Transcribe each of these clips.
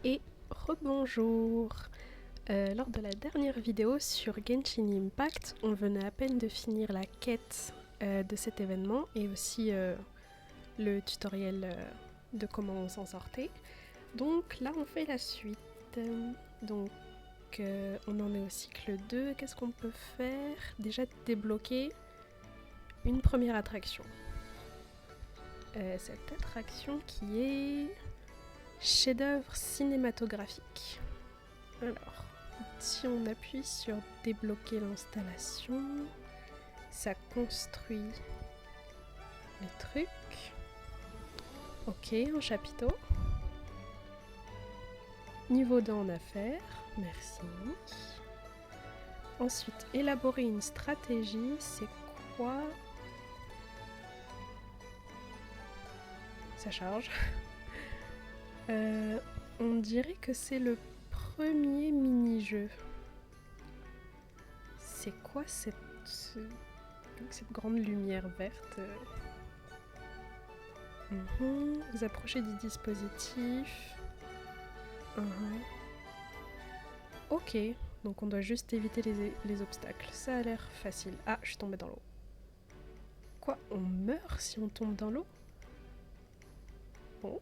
Et rebonjour. Lors de la dernière vidéo sur Genshin Impact, on venait à peine de finir la quête de cet événement et aussi le tutoriel de comment on s'en sortait. Donc là on fait la suite. Donc on en est au cycle 2. Qu'est-ce qu'on peut faire? Déjà débloquer une première attraction. Cette attraction qui est chef-d'œuvre cinématographique. Alors, si on appuie sur débloquer l'installation, ça construit les trucs. Ok, un chapiteau. Niveau 2 en affaires, merci. Ensuite, élaborer une stratégie, c'est quoi? Ça charge. On dirait que c'est le premier mini-jeu. C'est quoi cette grande lumière verte? Vous approchez du dispositif. Ok, donc on doit juste éviter les obstacles. Ça a l'air facile. Ah, je suis tombée dans l'eau. Quoi? On meurt si on tombe dans l'eau? Bon,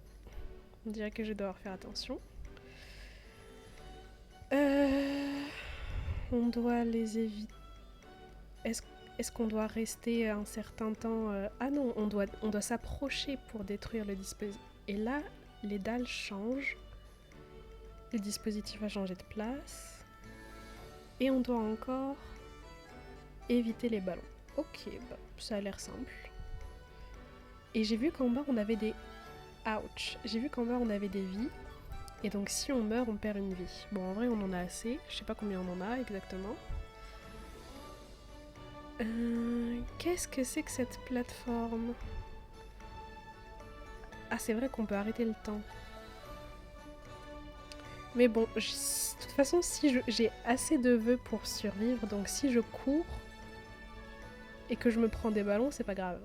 on dirait que je dois faire attention. On doit les éviter. Est-ce qu'on doit rester un certain temps? Ah non, on doit s'approcher pour détruire le dispositif. Et là, les dalles changent. Le dispositif a changé de place. Et on doit encore éviter les ballons. Ok, bah, ça a l'air simple. Et j'ai vu qu'en bas, on avait des... Ouch! J'ai vu qu'en bas, on avait des vies. Et donc, si on meurt, on perd une vie. Bon, en vrai, on en a assez. Je sais pas combien on en a exactement. Qu'est-ce que c'est que cette plateforme? Ah, c'est vrai qu'on peut arrêter le temps. Mais bon, de toute façon, si j'ai assez de vœux pour survivre, donc si je cours et que je me prends des ballons, c'est pas grave.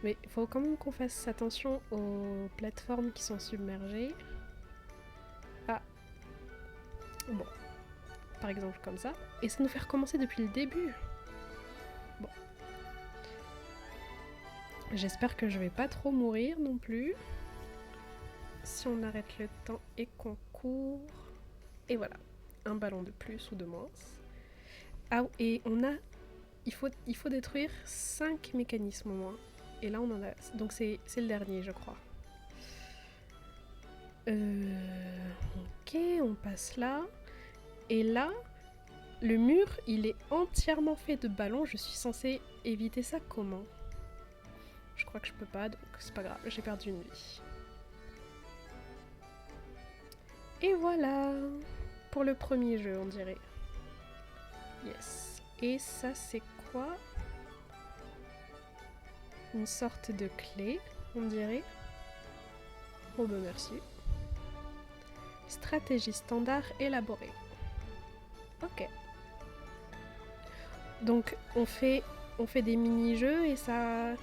Mais il faut quand même qu'on fasse attention aux plateformes qui sont submergées. Ah. Bon. Par exemple comme ça. Et ça nous fait recommencer depuis le début. Bon. J'espère que je vais pas trop mourir non plus. Si on arrête le temps et qu'on court. Et voilà. Un ballon de plus ou de moins. Ah, et on a... Il faut détruire 5 mécanismes au moins. Et là on en a... Donc c'est le dernier je crois. Ok, on passe là. Et là, le mur, il est entièrement fait de ballons. Je suis censée éviter ça comment? Je crois que je peux pas, donc c'est pas grave, j'ai perdu une vie. Et voilà, pour le premier jeu, on dirait. Yes. Et ça, c'est quoi? Une sorte de clé, on dirait. Oh ben merci. Stratégie standard élaborée. Ok. Donc on fait des mini-jeux et ça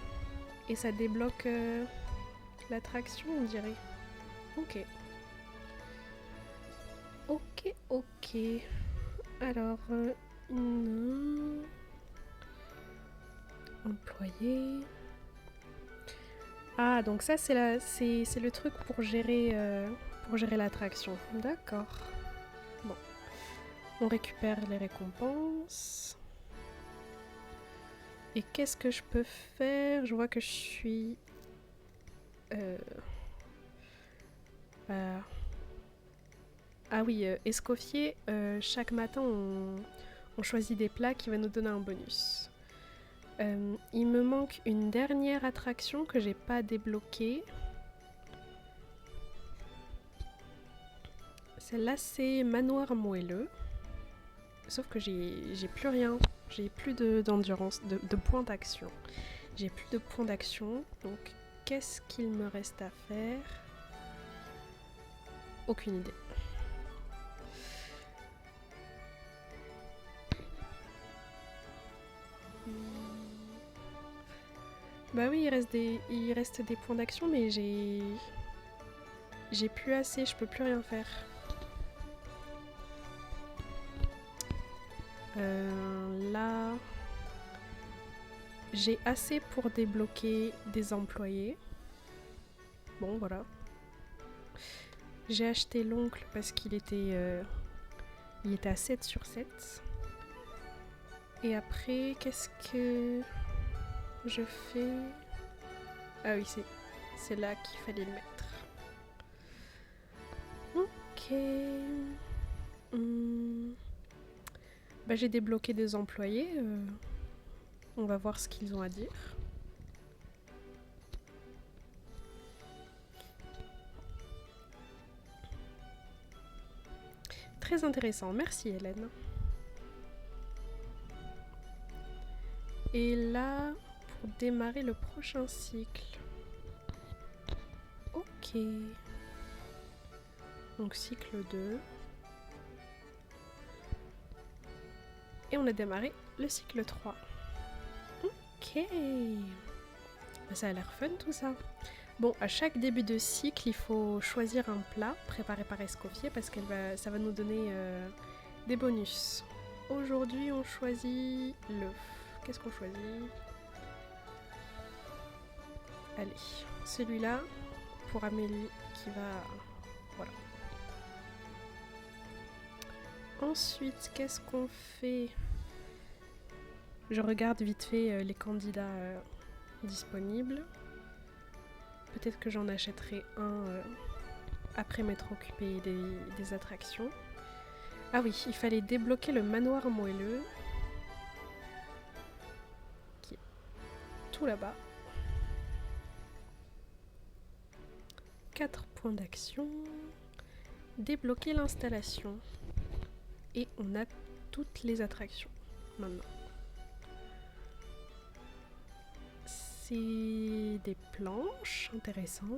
débloque l'attraction, on dirait. Ok. Ok. Alors, employé. Ah, donc ça c'est le truc pour gérer l'attraction. D'accord. Bon. On récupère les récompenses. Et qu'est-ce que je peux faire? Je vois que je suis... Ah oui, Escoffier, chaque matin on choisit des plats qui va nous donner un bonus. Il me manque une dernière attraction que j'ai pas débloquée. Celle-là c'est Manoir Moelleux. Sauf que j'ai plus rien. J'ai plus d'endurance, de points d'action. J'ai plus de points d'action. Donc qu'est-ce qu'il me reste à faire? Aucune idée. Bah oui, il reste des points d'action, mais j'ai J'ai plus assez, je peux plus rien faire. Là, j'ai assez pour débloquer des employés. Bon, voilà. J'ai acheté l'oncle parce qu'il était à 7 sur 7. Et après, qu'est-ce que je fais? Ah oui, c'est là qu'il fallait le mettre. Ok. Bah, j'ai débloqué des employés. On va voir ce qu'ils ont à dire. Très intéressant, merci Hélène. Et là, pour démarrer le prochain cycle. Ok. Donc cycle 2. Et on a démarré le cycle 3. Ok. Bah, ça a l'air fun tout ça. Bon, à chaque début de cycle, il faut choisir un plat préparé par Escoffier parce que ça va nous donner des bonus. Aujourd'hui, on choisit l'œuf. Qu'est-ce qu'on choisit? Allez, celui-là pour Amélie qui va... Voilà. Ensuite, qu'est-ce qu'on fait? Je regarde vite fait les candidats disponibles. Peut-être que j'en achèterai un après m'être occupée des attractions. Ah oui, il fallait débloquer le manoir moelleux. Qui est tout là-bas. 4 points d'action. Débloquer l'installation. Et on a toutes les attractions maintenant. C'est des planches, intéressant.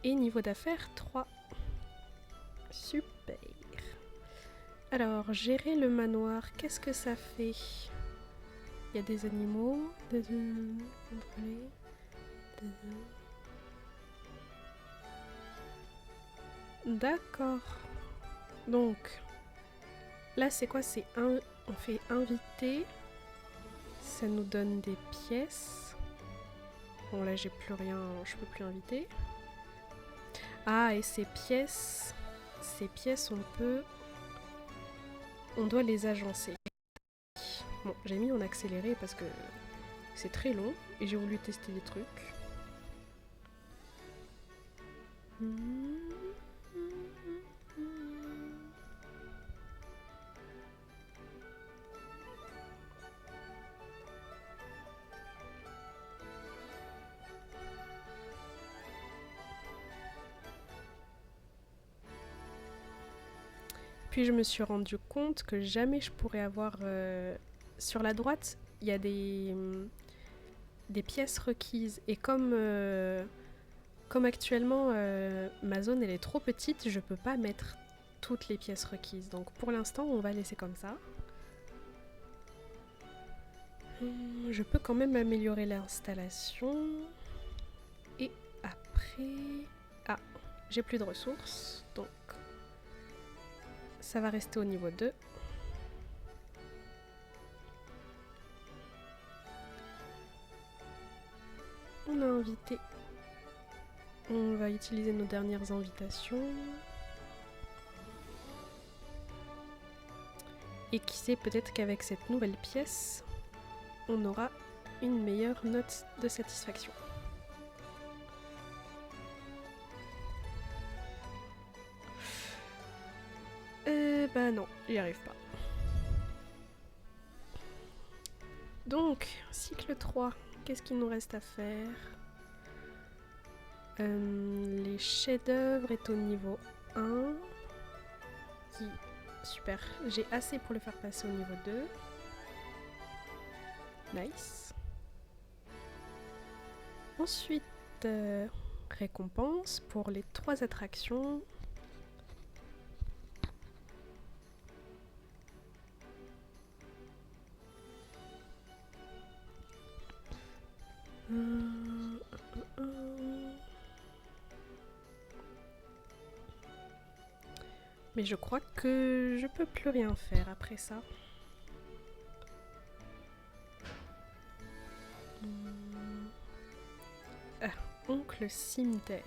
Et niveau d'affaires, 3. Super. Alors, gérer le manoir, qu'est-ce que ça fait? Il y a des animaux. D'accord. Donc, là, c'est quoi? On fait inviter. Ça nous donne des pièces. Bon, là, j'ai plus rien. Je peux plus inviter. Ah, et ces pièces, on doit les agencer. Bon, j'ai mis en accéléré parce que c'est très long et j'ai voulu tester des trucs. Puis je me suis rendu compte que jamais je pourrais avoir... sur la droite, il y a des pièces requises. Et comme actuellement ma zone elle est trop petite, je peux pas mettre toutes les pièces requises. Donc pour l'instant, on va laisser comme ça. Je peux quand même améliorer l'installation. Et après... Ah, j'ai plus de ressources, donc ça va rester au niveau 2. On a invité. On va utiliser nos dernières invitations. Et qui sait, peut-être qu'avec cette nouvelle pièce, on aura une meilleure note de satisfaction. Bah non, j'y arrive pas. Donc, cycle 3, qu'est-ce qu'il nous reste à faire? Les chefs-d'œuvre est au niveau 1. Super, j'ai assez pour le faire passer au niveau 2. Nice. Ensuite, récompense pour les 3 attractions. Mais je crois que je peux plus rien faire après ça. Ah, oncle cimetière.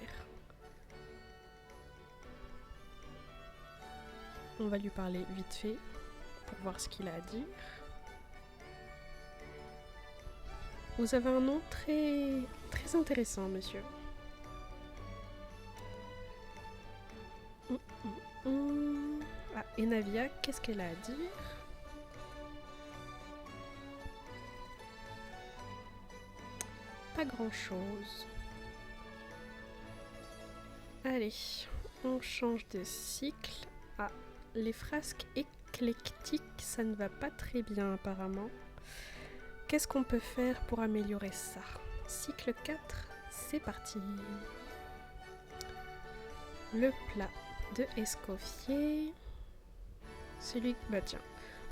On va lui parler vite fait pour voir ce qu'il a à dire. Vous avez un nom très intéressant, monsieur. Ah, et Navia, qu'est-ce qu'elle a à dire? Pas grand-chose. Allez, on change de cycle. Ah, les frasques éclectiques, ça ne va pas très bien apparemment. Qu'est-ce qu'on peut faire pour améliorer ça? Cycle 4, c'est parti. Le plat de Escoffier. Celui... Bah tiens,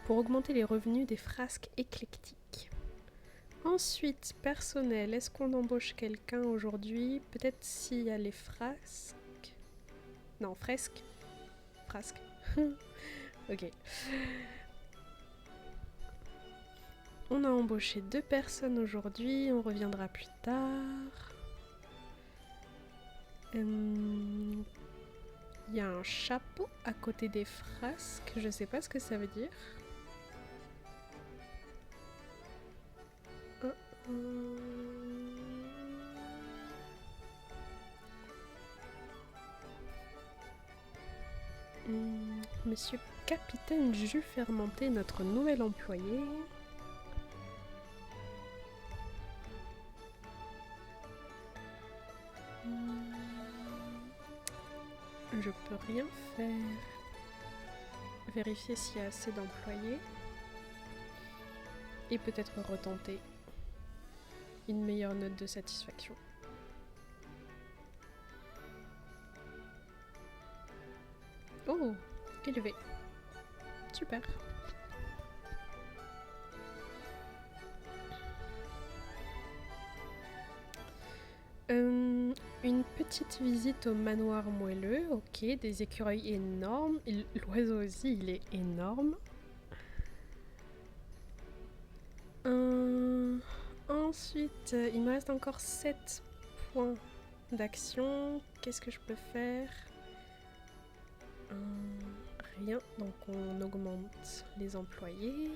pour augmenter les revenus des frasques éclectiques. Ensuite, personnel, est-ce qu'on embauche quelqu'un aujourd'hui? Peut-être s'il y a les frasques. Non, fresques. Frasques. Ok. On a embauché 2 personnes aujourd'hui, on reviendra plus tard. Il y a un chapeau à côté des frasques, je sais pas ce que ça veut dire. Monsieur Capitaine Jus Fermenté, notre nouvel employé. Je peux rien faire. Vérifier s'il y a assez d'employés. Et peut-être retenter une meilleure note de satisfaction. Oh, élevé. Super. Une petite visite au manoir moelleux. Ok, des écureuils énormes. L'oiseau aussi, il est énorme. Ensuite, il me reste encore 7 points d'action. Qu'est-ce que je peux faire? Rien, donc on augmente les employés.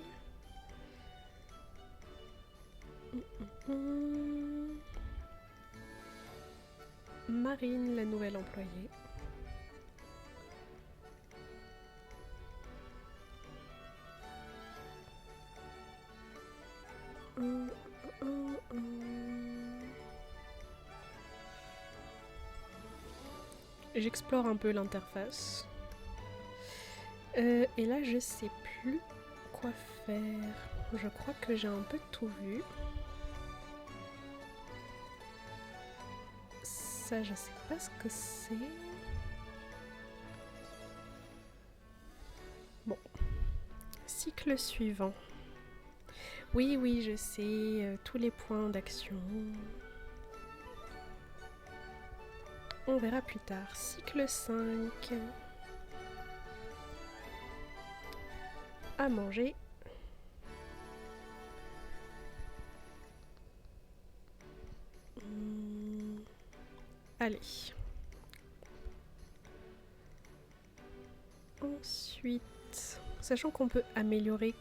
Marine, la nouvelle employée. J'explore un peu l'interface. Et là, je sais plus quoi faire. Je crois que j'ai un peu tout vu. Ça, je sais pas ce que c'est. Bon. Cycle suivant. Oui, je sais. Tous les points d'action. On verra plus tard. Cycle 5. À manger. Allez. Ensuite, sachant qu'on peut améliorer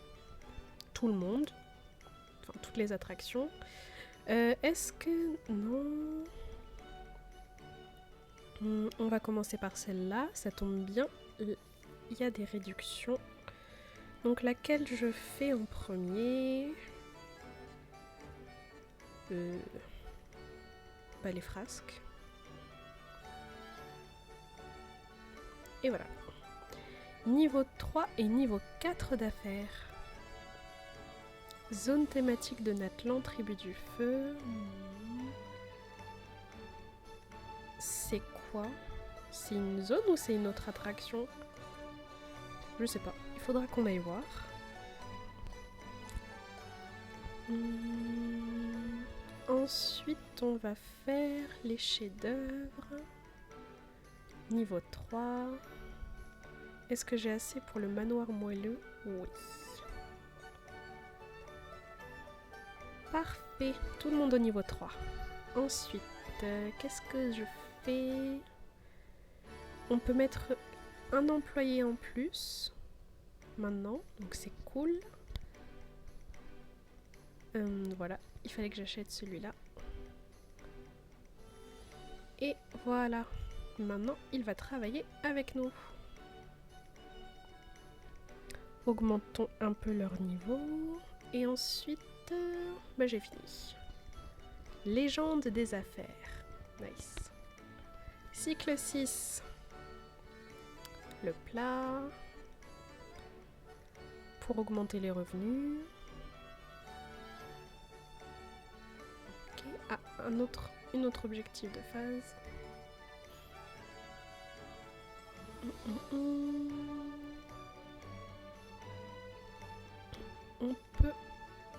tout le monde, enfin toutes les attractions, est-ce que... Non... on va commencer par celle-là, ça tombe bien, il y a des réductions. Donc laquelle je fais en premier? Bah, les frasques. Et voilà. Niveau 3 et niveau 4 d'affaires. Zone thématique de Natlan, tribu du feu. C'est quoi? C'est une zone ou c'est une autre attraction? Je sais pas. Il faudra qu'on aille voir. Ensuite, on va faire les chefs-d'œuvre. Niveau 3. Est-ce que j'ai assez pour le manoir moelleux? Oui. Parfait, tout le monde au niveau 3. Ensuite, qu'est-ce que je fais? On peut mettre un employé en plus maintenant, donc c'est cool. Voilà, il fallait que j'achète celui-là. Et voilà, maintenant il va travailler avec nous. Augmentons un peu leur niveau. Et ensuite, j'ai fini. Légende des affaires. Nice. Cycle 6. Le plat. Pour augmenter les revenus. Ok. Ah, une autre objectif de phase. On peut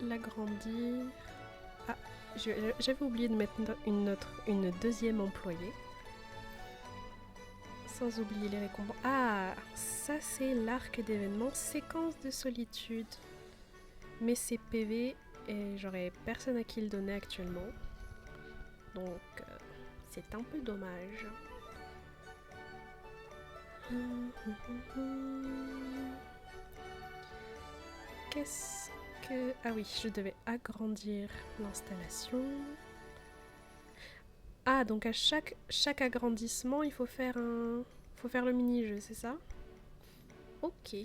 l'agrandir. Ah, j'avais oublié de mettre une deuxième employée. Sans oublier les récompenses. Ah, ça c'est l'arc d'événements séquence de solitude. Mais c'est PV et j'aurais personne à qui le donner actuellement. Donc c'est un peu dommage. Qu'est-ce que... Ah oui, je devais agrandir l'installation. Ah, donc à chaque agrandissement, il faut faire le mini-jeu, c'est ça? Ok.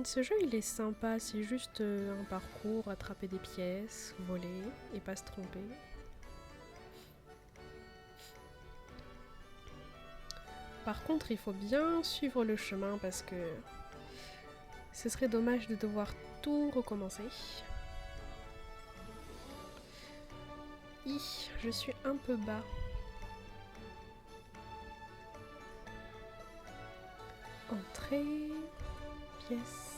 Ce jeu il est sympa, c'est juste un parcours, attraper des pièces, voler et pas se tromper. Par contre, il faut bien suivre le chemin parce que ce serait dommage de devoir tout recommencer. Je suis un peu bas. Entrée, pièce.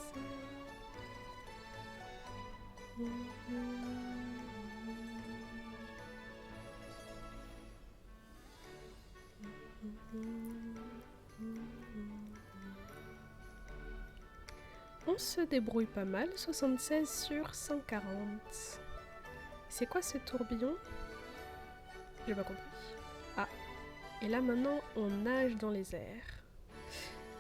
On se débrouille pas mal, 76 sur 140. C'est quoi ce tourbillon? J'ai pas compris. Ah, et là maintenant on nage dans les airs.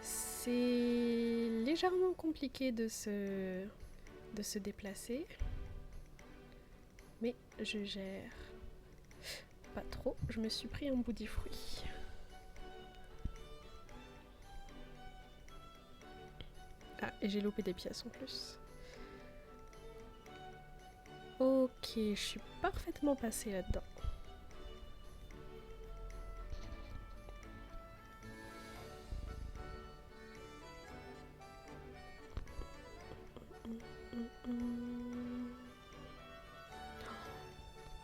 C'est légèrement compliqué de se déplacer. Mais je gère. Pas trop, je me suis pris un bout de fruit. Ah, et j'ai loupé des pièces en plus. Ok, je suis parfaitement passée là-dedans.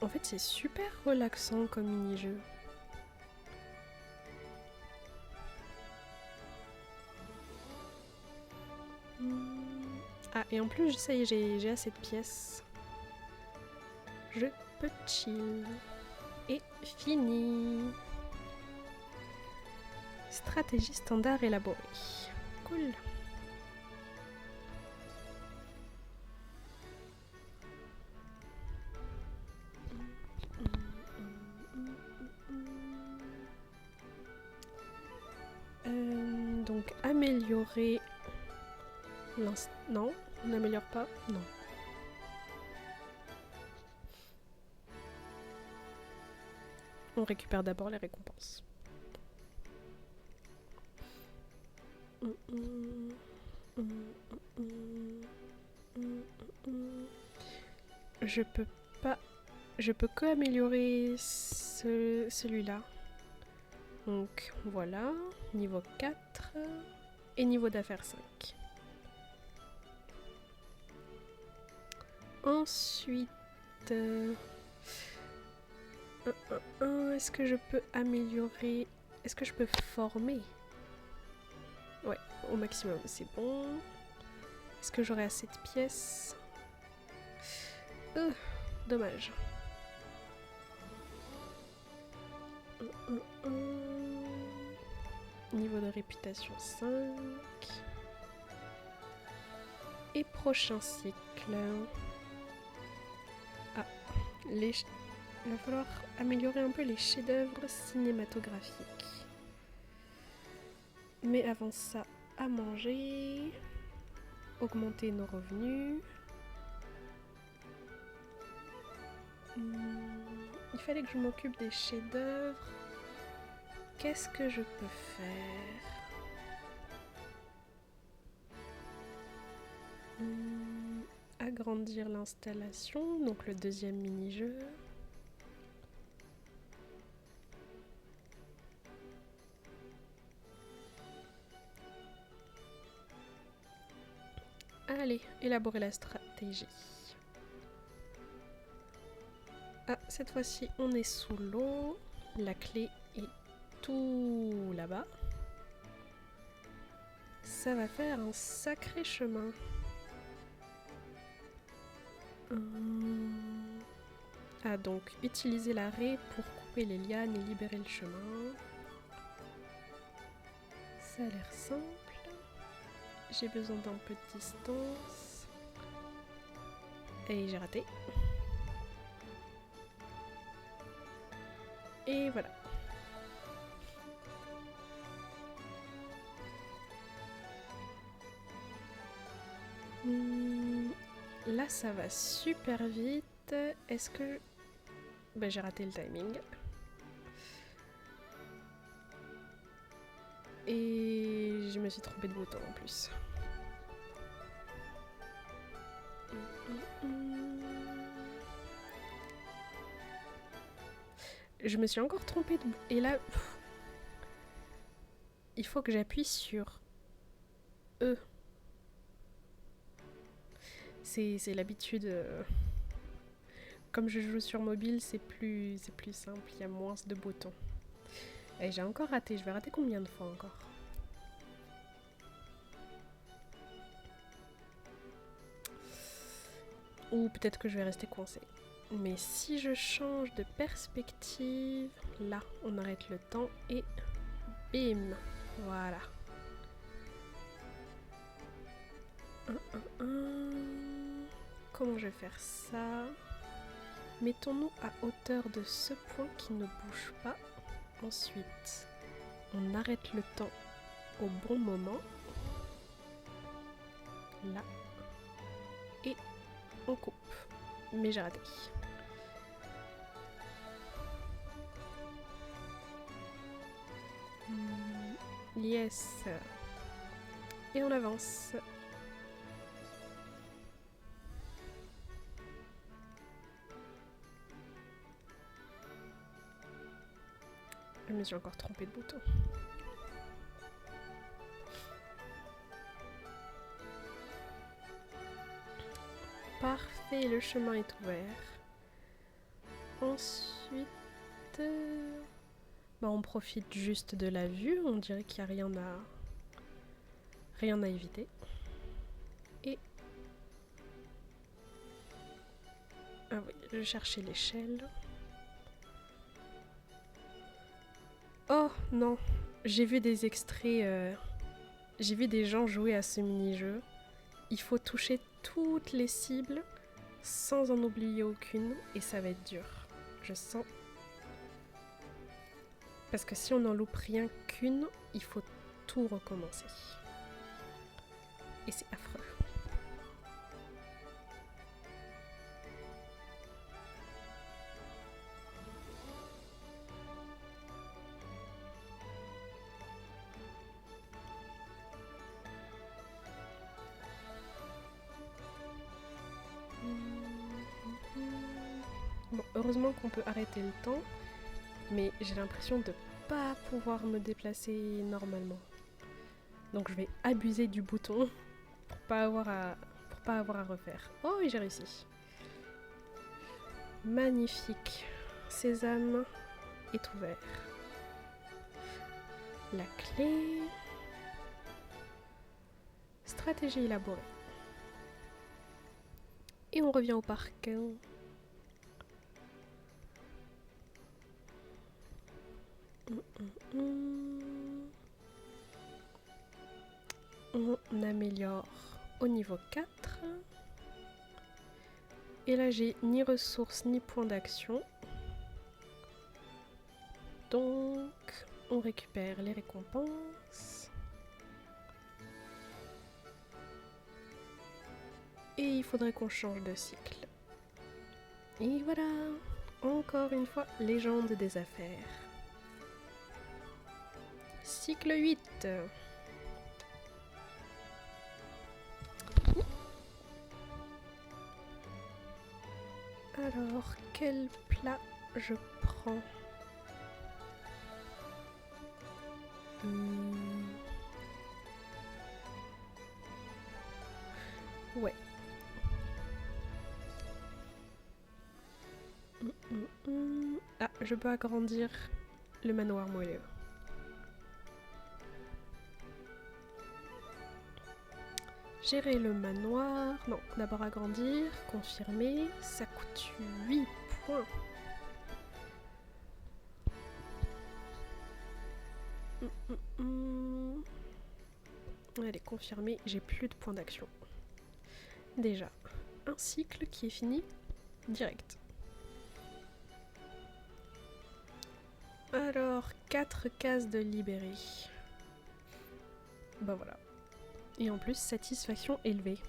En fait, c'est super relaxant comme mini-jeu. Ah, et en plus, ça y est, j'ai assez de pièces. Je peux chill. Et fini. Stratégie standard élaborée. Cool. Donc améliorer non, on n'améliore pas. Non. On récupère d'abord les récompenses. Je peux pas. Je peux que améliorer celui-là. Donc voilà, niveau 4 et niveau d'affaires 5. Ensuite, est-ce que je peux améliorer? Est-ce que je peux former? Ouais, au maximum, c'est bon. Est-ce que j'aurai assez de pièces? Dommage. Niveau de réputation 5. Et prochain cycle. Ah, il va falloir améliorer un peu les chefs-d'œuvre cinématographiques. Mais avant ça, à manger. Augmenter nos revenus. Il fallait que je m'occupe des chefs-d'œuvre. Qu'est-ce que je peux faire? Agrandir l'installation, donc le deuxième mini-jeu. Allez, élaborer la stratégie. Ah, cette fois-ci, on est sous l'eau. La clé est tout là-bas. Ça va faire un sacré chemin. Ah, donc, utiliser l'arrêt pour couper les lianes et libérer le chemin. Ça a l'air simple. J'ai besoin d'un peu de distance. Et j'ai raté. Et voilà. Là, ça va super vite. Est-ce que... Ben, j'ai raté le timing. Et je me suis trompée de bouton en plus. Je me suis encore trompée de... Et là... il faut que j'appuie sur E. C'est l'habitude... Comme je joue sur mobile, c'est plus simple, il y a moins de boutons. Et j'ai encore raté, je vais rater combien de fois encore? Ou peut-être que je vais rester coincée. Mais si je change de perspective, là, on arrête le temps et bim, voilà. Comment je vais faire ça? Mettons-nous à hauteur de ce point qui ne bouge pas. Ensuite, on arrête le temps au bon moment. Là. Et on coupe. Mais j'ai raté. Yes. Et on avance. Je me suis encore trompée de bouton. Parfait, le chemin est ouvert. Ensuite, on profite juste de la vue. On dirait qu'il n'y a rien à éviter. Et ah oui, je cherchais l'échelle. Oh non, j'ai vu des extraits. J'ai vu des gens jouer à ce mini-jeu. Il faut toucher toutes les cibles sans en oublier aucune et ça va être dur. Je sens. Parce que si on n'en loupe rien qu'une, il faut tout recommencer. Et c'est affreux. Bon, heureusement qu'on peut arrêter le temps, mais j'ai l'impression de pas pouvoir me déplacer normalement. Donc je vais abuser du bouton pour pas avoir à refaire. Oh oui, j'ai réussi. Magnifique. Sésame est ouvert. La clé. Stratégie élaborée. Et on revient au parc. On améliore au niveau 4. Et là, j'ai ni ressources ni points d'action. Donc, on récupère les récompenses. Et il faudrait qu'on change de cycle. Et voilà, encore une fois, légende des affaires. Cycle 8. Alors, quel plat je prends? Ouais. Ah, je peux agrandir le manoir moelleux. Gérer le manoir. Non, d'abord agrandir, confirmer. Ça coûte 8 points. Allez, confirmer. J'ai plus de points d'action. Déjà, un cycle qui est fini direct. Alors, 4 cases de libéré. Bah voilà. Et en plus, satisfaction élevée.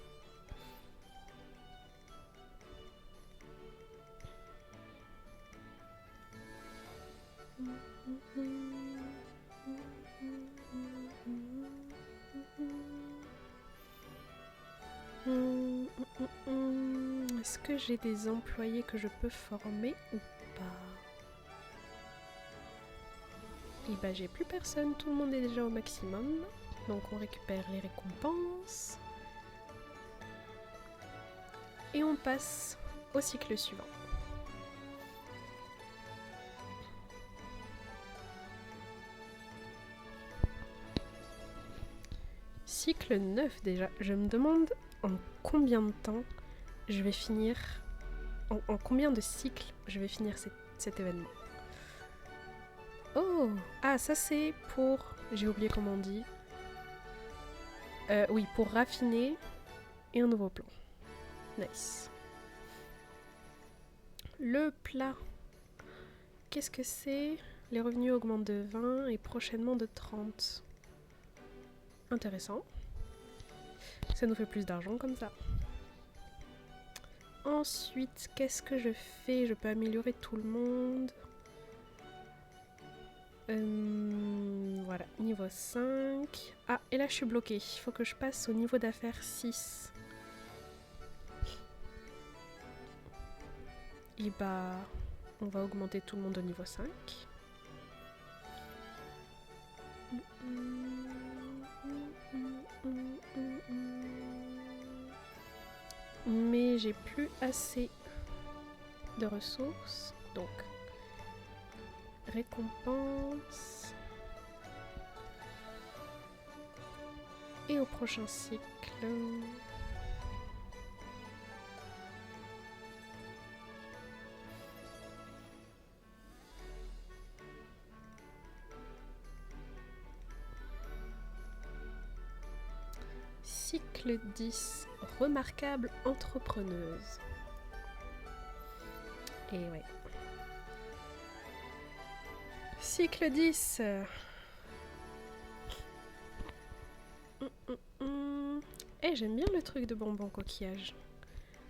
Est-ce que j'ai des employés que je peux former ou pas? Et bah j'ai plus personne, tout le monde est déjà au maximum. Donc on récupère les récompenses. Et on passe au cycle suivant. Cycle 9 déjà. Je me demande en combien de temps je vais finir... En combien de cycles je vais finir cet événement. Oh! Ah, ça c'est pour... J'ai oublié comment on dit. Oui, pour raffiner et un nouveau plan. Nice. Le plat. Qu'est-ce que c'est? Les revenus augmentent de 20 et prochainement de 30. Intéressant. Ça nous fait plus d'argent comme ça. Ensuite, qu'est-ce que je fais? Je peux améliorer tout le monde. Voilà, niveau 5. Ah, et là je suis bloquée. Il faut que je passe au niveau d'affaires 6. Et bah, on va augmenter tout le monde au niveau 5. Mais j'ai plus assez de ressources. Donc, récompense. Et au prochain cycle... Cycle 10, remarquable entrepreneuse. Et ouais. Cycle 10. Eh, j'aime bien le truc de bonbons coquillage.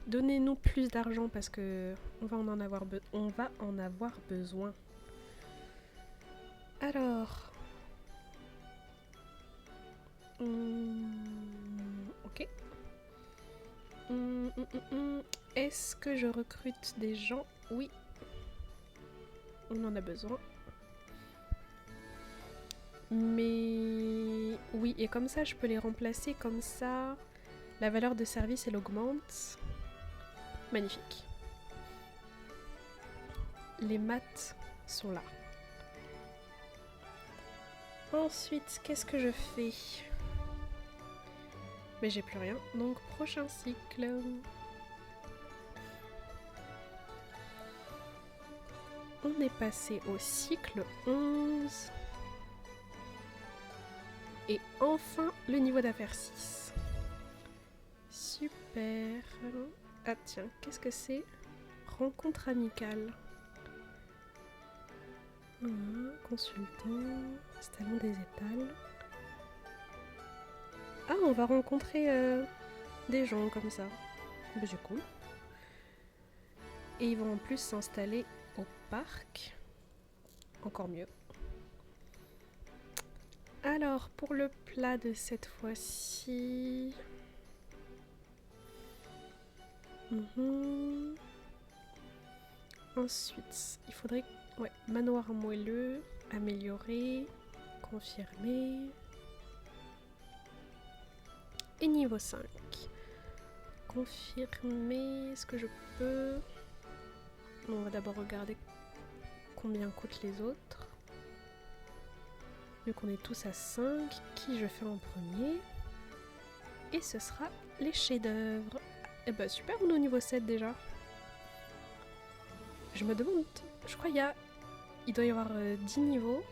Donnez-nous plus d'argent parce que on va en avoir besoin. Alors... ok. Est-ce que je recrute des gens? Oui. On en a besoin. Mais... oui, et comme ça, je peux les remplacer. Comme ça, la valeur de service, elle augmente. Magnifique. Les maths sont là. Ensuite, qu'est-ce que je fais? Mais j'ai plus rien, donc prochain cycle. On est passé au cycle 11. Et enfin le niveau d'affaires 6. Super. Ah tiens, qu'est-ce que c'est? Rencontre amicale. Consultant, installons des étals. Ah, on va rencontrer des gens comme ça. Bah, c'est cool. Et ils vont en plus s'installer au parc. Encore mieux. Alors, pour le plat de cette fois-ci... Ensuite, il faudrait... Ouais, manoir moelleux, améliorer, confirmer... Et niveau 5. Confirmer, est-ce que je peux... On va d'abord regarder combien coûtent les autres. Vu qu'on est tous à 5, qui je fais en premier? Et ce sera les chefs-d'œuvre. Eh ben super, on est au niveau 7 déjà. Je me demande, je crois il doit y avoir 10 niveaux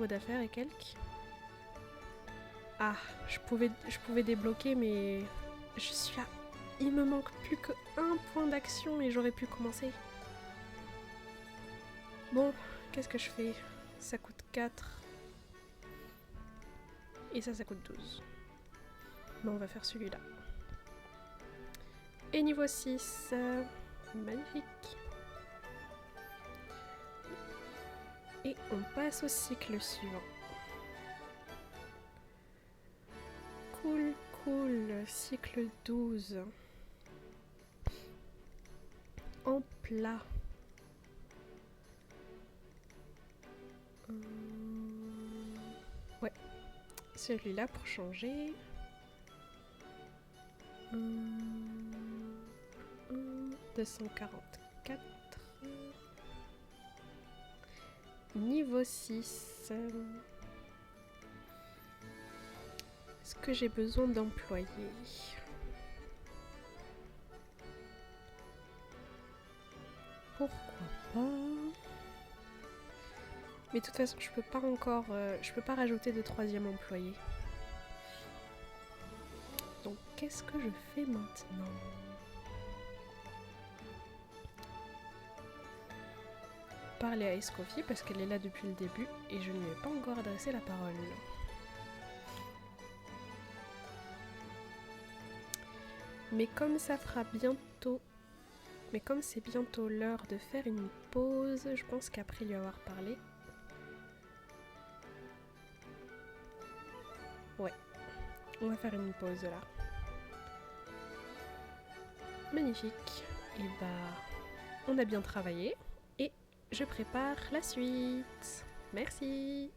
d'affaires et quelques. Ah, je pouvais débloquer, mais je suis à... Il me manque plus que 1 point d'action et j'aurais pu commencer. Bon, qu'est-ce que je fais? Ça coûte 4. Et ça coûte 12. Bon, on va faire celui-là. Et niveau 6. Magnifique. Et on passe au cycle suivant. Cool, cool. Cycle 12. En plat. Ouais. Celui-là pour changer. 244. Niveau 6. Est-ce que j'ai besoin d'employés? Pourquoi pas? Mais de toute façon, je peux pas encore... je peux pas rajouter de 3e employé. Donc, qu'est-ce que je fais maintenant? Parler à Escoffier parce qu'elle est là depuis le début et je ne lui ai pas encore adressé la parole. Mais comme ça fera bientôt... Mais comme c'est bientôt l'heure de faire une pause, je pense qu'après lui avoir parlé... Ouais, on va faire une pause là. Magnifique. Et bah, on a bien travaillé et je prépare la suite. Merci.